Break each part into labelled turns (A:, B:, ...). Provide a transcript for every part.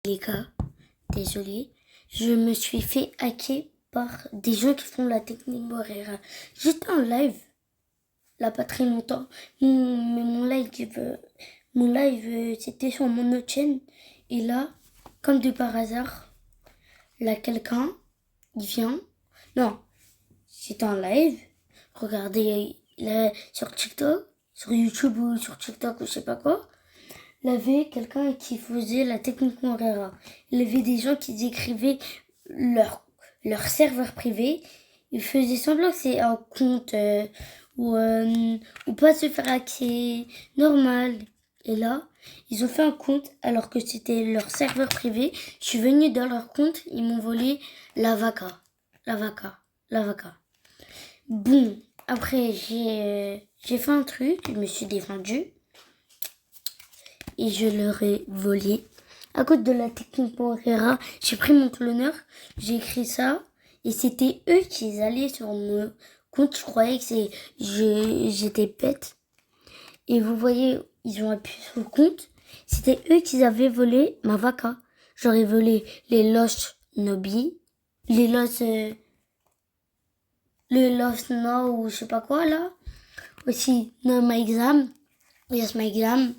A: Les gars, désolé, je me suis fait hacker par des gens qui font la technique Morera. J'étais en live, là pas très longtemps, mais mon live, c'était sur mon autre chaîne. Et là, comme de par hasard, là quelqu'un, il vient. Non, j'étais en live, regardez là, sur TikTok, sur YouTube ou sur TikTok ou je sais pas quoi. Il y avait quelqu'un qui faisait la technique Morera. Il y avait des gens qui écrivaient leur serveur privé. Ils faisaient semblant que c'est un compte ou pas se faire hacker normal. Et là, ils ont fait un compte alors que c'était leur serveur privé. Je suis venue dans leur compte, ils m'ont volé la vaca. La vaca. La vaca. Bon, après j'ai fait un truc, je me suis défendue. Et je leur ai volé. À cause de la technique Morera, j'ai pris mon cloneur, j'ai écrit ça, et c'était eux qui allaient sur mon compte. Je croyais que j'étais bête. Et vous voyez, ils ont appuyé sur le compte. C'était eux qui avaient volé ma vaca. J'aurais volé les Lost Nobi, les Lost, le Lost No ou je sais pas quoi là. Aussi, No My Exam, Yes My Exam.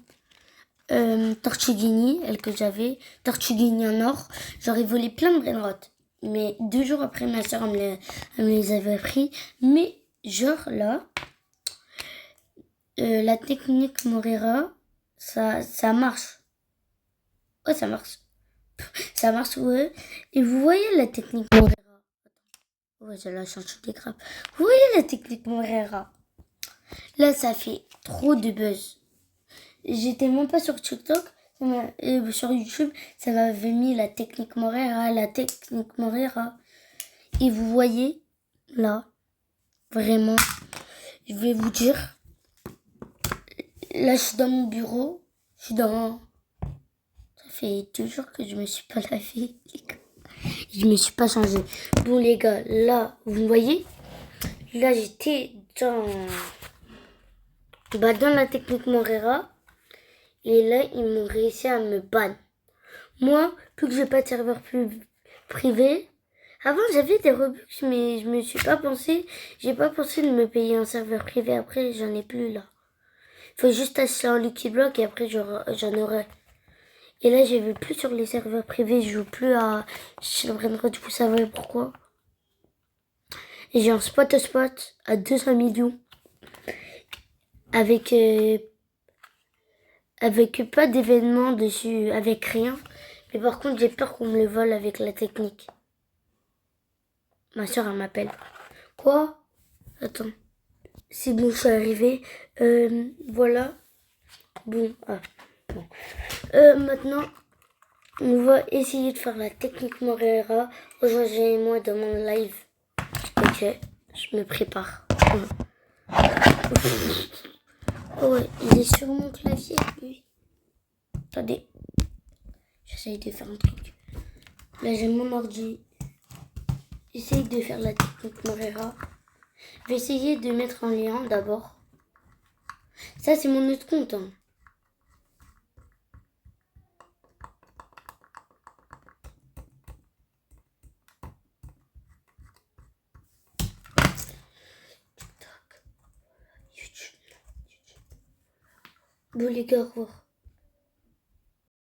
A: Tortuguini, elle que j'avais, Tortuguini en or, j'aurais volé plein de brainrot. Mais 2 jours après, ma soeur elle me les avait pris. Mais genre là, la technique Morera, ça marche. Ouais, ça marche. Ça marche, ouais. Et vous voyez la technique Morera. Ouais, je la change des grappes. Vous voyez la technique Morera. Là, ça fait trop de buzz. J'étais même pas sur TikTok, sur YouTube, ça m'avait mis la technique Morera, la technique Morera. Et vous voyez, là, vraiment, je vais vous dire, là je suis dans mon bureau, ça fait 2 jours que je me suis pas lavé, les gars. Je me suis pas changé. Bon les gars, là, vous voyez, là j'étais dans la technique Morera. Et là, ils m'ont réussi à me ban. Moi, plus que j'ai pas de serveur privé, avant j'avais des Robux, mais j'ai pas pensé de me payer un serveur privé. Après, j'en ai plus là. Faut juste acheter un Lucky Block et après j'en aurai. Et là, je vais plus sur les serveurs privés, je joue plus à Brainrot, vous savez pourquoi? Et j'ai un spot à 200 millions avec pas d'événements dessus, avec rien. Mais par contre, j'ai peur qu'on me le vole avec la technique. Ma soeur, elle m'appelle. Quoi? Attends. C'est bon, je suis arrivée. Voilà. Bon, bon. Maintenant, on va essayer de faire la technique Morera. Rejoignez-moi dans mon live. Ok, je me prépare. Oh ouais, il est sur mon clavier, lui. Attendez. J'essaye de faire un truc. Là, j'ai mon ordi. J'essaye de faire la technique Morera. Je vais essayer de mettre un lien d'abord. Ça, c'est mon autre compte. Hein. YouTube. Bon, les gars, au revoir.